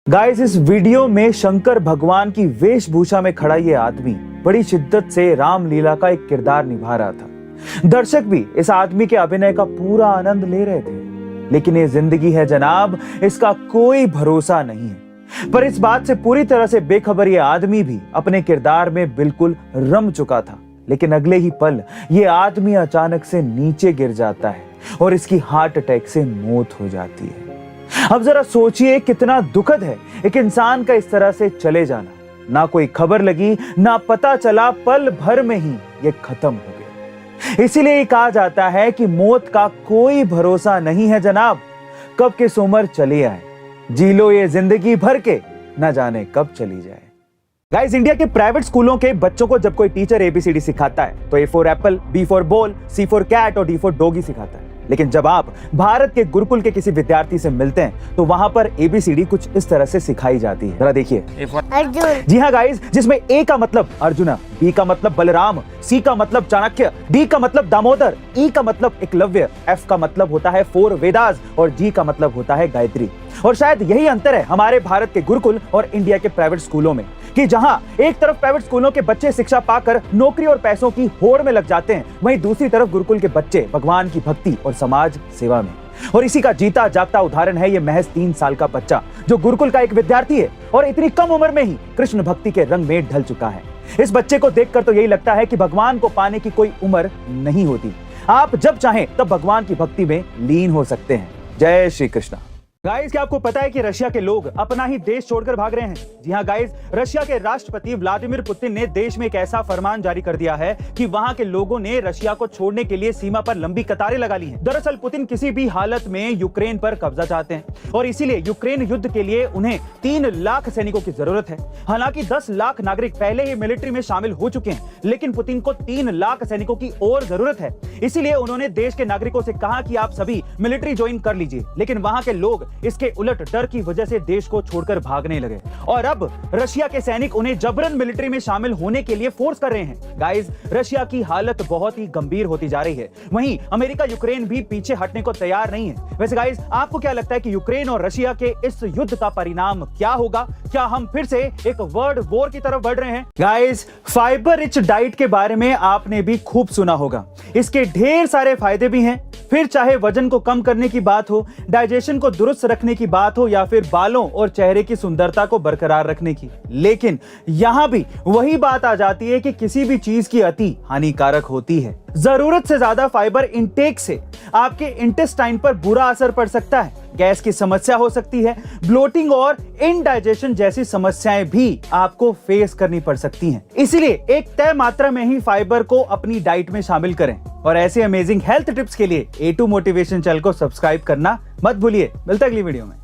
Guys, इस video में शंकर भगवान की वेशभूषा में खड़ा ये आदमी बड़ी शिद्दत से रामलीला का एक किरदार निभा रहा था। दर्शक भी इस आदमी के अभिनय का पूरा आनंद ले रहे थे। लेकिन ये जिंदगी है जनाब, इसका कोई भरोसा नहीं है। पर इस बात से पूरी तरह से बेखबर ये आदमी भी अपने किरदार में बिल्कुल रम चुका था। लेकिन अगले ही पल ये आदमी अचानक से नीचे गिर जाता है और इसकी हार्ट अटैक से मौत हो जाती है। अब जरा सोचिए कितना दुखद है एक इंसान का इस तरह से चले जाना। ना कोई खबर लगी, ना पता चला, पल भर में ही ये खत्म हो गया। इसीलिए कहा जाता है कि मौत का कोई भरोसा नहीं है जनाब। कब किस उम्र चली आए, जी लो ये जिंदगी भर के, न जाने कब चली जाए। गाइस, इंडिया के प्राइवेट स्कूलों के बच्चों को जब कोई टीचर एबीसीडी सिखाता है तो A for apple, B for ball, C for cat और डी फॉर डॉगी सिखाता है। लेकिन जब आप भारत के गुरुकुल के किसी विद्यार्थी से मिलते हैं तो वहां पर एबीसीडी कुछ इस तरह से सिखाई जाती है। जरा देखिए। अर्जुन। जी हाँ गाइस, जिसमें ए का मतलब अर्जुना, बी का मतलब बलराम, सी का मतलब चाणक्य, डी का मतलब दामोदर, ई का मतलब एकलव्य, एफ का मतलब होता है फोर वेदास और जी का मतलब होता है गायत्री। और शायद यही अंतर है हमारे भारत के गुरुकुल और इंडिया के प्राइवेट स्कूलों में, कि जहां एक तरफ प्राइवेट स्कूलों के बच्चे शिक्षा पाकर नौकरी और पैसों की होड़ में लग जाते हैं, वहीं दूसरी तरफ गुरुकुल के बच्चे भगवान की भक्ति और समाज सेवा में। और इसी का जीता जागता उदाहरण है ये महज 3 साल का बच्चा जो गुरुकुल का एक विद्यार्थी है और इतनी कम उम्र में ही कृष्ण भक्ति के रंग में ढल चुका है। इस बच्चे को देखकर तो यही लगता है कि भगवान को पाने की कोई उम्र नहीं होती। आप जब चाहें तब भगवान की भक्ति में लीन हो सकते हैं। जय श्री कृष्ण। गाइस, क्या आपको पता है कि रशिया के लोग अपना ही देश छोड़कर भाग रहे हैं? जी हाँ गाइस, रशिया के राष्ट्रपति व्लादिमीर पुतिन ने देश में एक ऐसा फरमान जारी कर दिया है कि वहां के लोगों ने रशिया को छोड़ने के लिए सीमा पर लंबी कतारें लगा ली हैं। दरअसल पुतिन किसी भी हालत में यूक्रेन पर कब्जा चाहते हैं और इसीलिए यूक्रेन युद्ध के लिए उन्हें 3 लाख सैनिकों की जरूरत है। हालांकि 10 लाख नागरिक पहले ही मिलिट्री में शामिल हो चुके हैं, लेकिन पुतिन को 3 लाख सैनिकों की और जरूरत है। इसीलिए उन्होंने देश के नागरिकों से कहा कि आप सभी मिलिट्री ज्वाइन कर लीजिए। लेकिन वहां के लोग इसके उलट डर की वजह से देश को छोड़कर भागने लगे और अब रशिया के सैनिक उन्हें जबरन मिलिट्री में शामिल होने के लिए फोर्स कर रहे हैं। गाइस, रशिया की हालत बहुत ही गंभीर होती जा रही है। वहीं अमेरिका यूक्रेन भी पीछे हटने को तैयार नहीं है। वैसे गाइस, आपको क्या लगता है कि यूक्रेन और रशिया के इस युद्ध का परिणाम क्या होगा? क्या हम फिर से एक वर्ल्ड वॉर की तरफ बढ़ रहे हैं? गाइस, फाइबर रिच डाइट के बारे में आपने भी खूब सुना होगा। इसके ढेर सारे फायदे भी हैं। फिर चाहे वजन को कम करने की बात हो, डाइजेशन को दुरुस्त रखने की बात हो या फिर बालों और चेहरे की सुंदरता को बरकरार रखने की। लेकिन यहां भी वही बात आ जाती है कि किसी भी चीज की अति हानिकारक होती है। जरूरत से ज्यादा फाइबर इंटेक से आपके इंटेस्टाइन पर बुरा असर पड़ सकता है। गैस की समस्या हो सकती है, ब्लोटिंग और इनडाइजेशन जैसी समस्याएं भी आपको फेस करनी पड़ सकती हैं। इसलिए एक तय मात्रा में ही फाइबर को अपनी डाइट में शामिल करें। और ऐसे अमेजिंग हेल्थ टिप्स के लिए A2 मोटिवेशन चैनल को सब्सक्राइब करना मत भूलिए। मिलते हैं अगली वीडियो में।